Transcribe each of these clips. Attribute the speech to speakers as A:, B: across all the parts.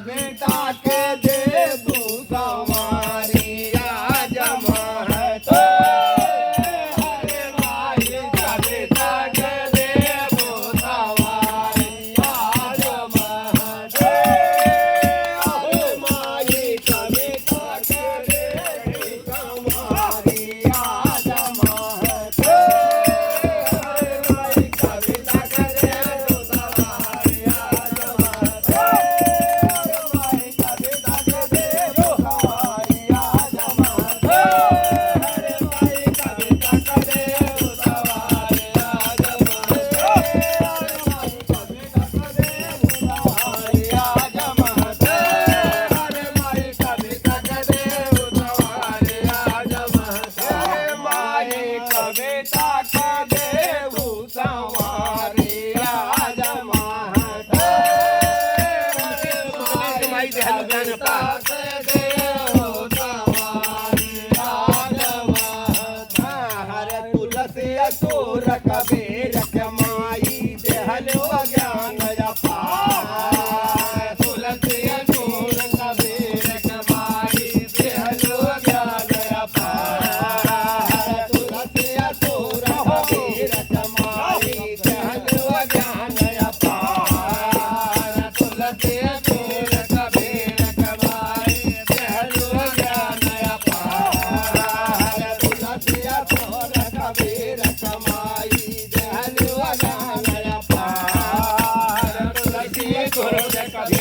A: बेटा के दे तू संवारी आज महतो हरे माई का बेटा के दे तू संवारी आज महतो हरे माई का बेटा के दे तू संवारी आज महतो हरे माई का बेटा के दे तू संवारी आज महतो तोर कबीर कमाई देहलो ज्ञान अपार तुलसी तोर कबीर कमाई देहलो ज्ञान अपार तुलसी तोर कबीर कमाई देहलो ज्ञान अपार तुलसी तोर कबीर कमाई देहलो ज्ञान अपार तुलसी तोर कबीर कमाई देहलो ज्ञान अपार तुलसी तोर कबीर कमाई देहलो ज्ञान अपार तुलसी तोर कबीर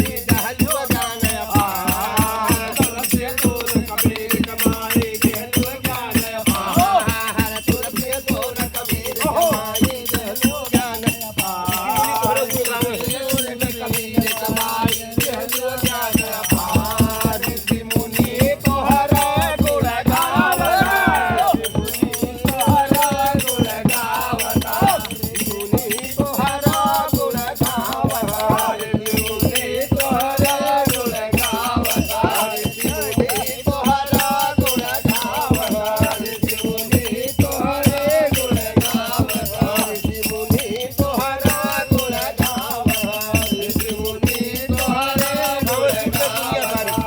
A: कमाई देहलो ज्ञान अपार तुलसी तोर कबीर कमाई देहलो ज्ञान अपार तुलसी तोर कबीर कमाई देहलो ज्ञान अपार कबीर कमाई देहलो ज्ञान अपार ऋषि मुनि तोहरा गुण गावता ऋषि मुनि तोहरा गुण गावता ऋषि मुनि तोहरा गुण गावता ऋषि मुनि तोहरा गुण गावता ऋषि मुनि तोहरा गुण गावता ऋषि मुनि तोहरे गुण गावता ऋषि मुनि तोहरा गुण गावता ऋषि मुनि तोहरे गुण गावता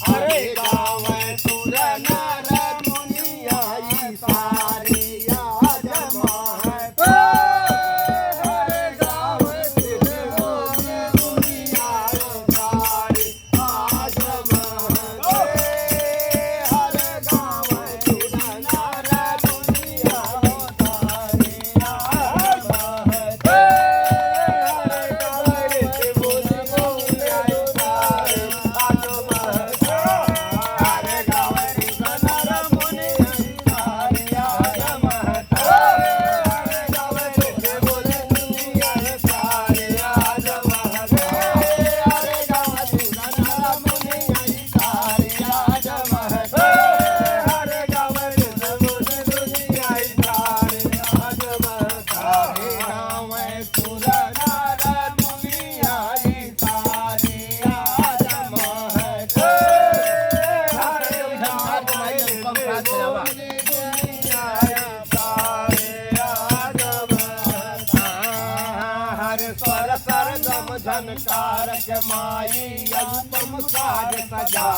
A: हरे गाँव तुर नर मुनि आई सारी आज महतो हरे गाँव तुर नर मुनि आई सारी आज महतो हरे गाँव तुर नर मुनि आई सारी आज महतो हरे गाँव ऋषि मुनि आई सारी आज महतो हरे गाँव तुर नर मुनि आई सारी आज महतो हरे गाँव ऋषि मुनि आई सारी आज महतो हरे गाँव तुर नर मुनि आई सारी आज महतो हरे गाँव ऋषि मुनि आई सारी आज महतो हरे गाँव तुर नर मुनि आई सारी आज महतो हरे स्वर सरगम झनकार के माई अनुपम साज सजा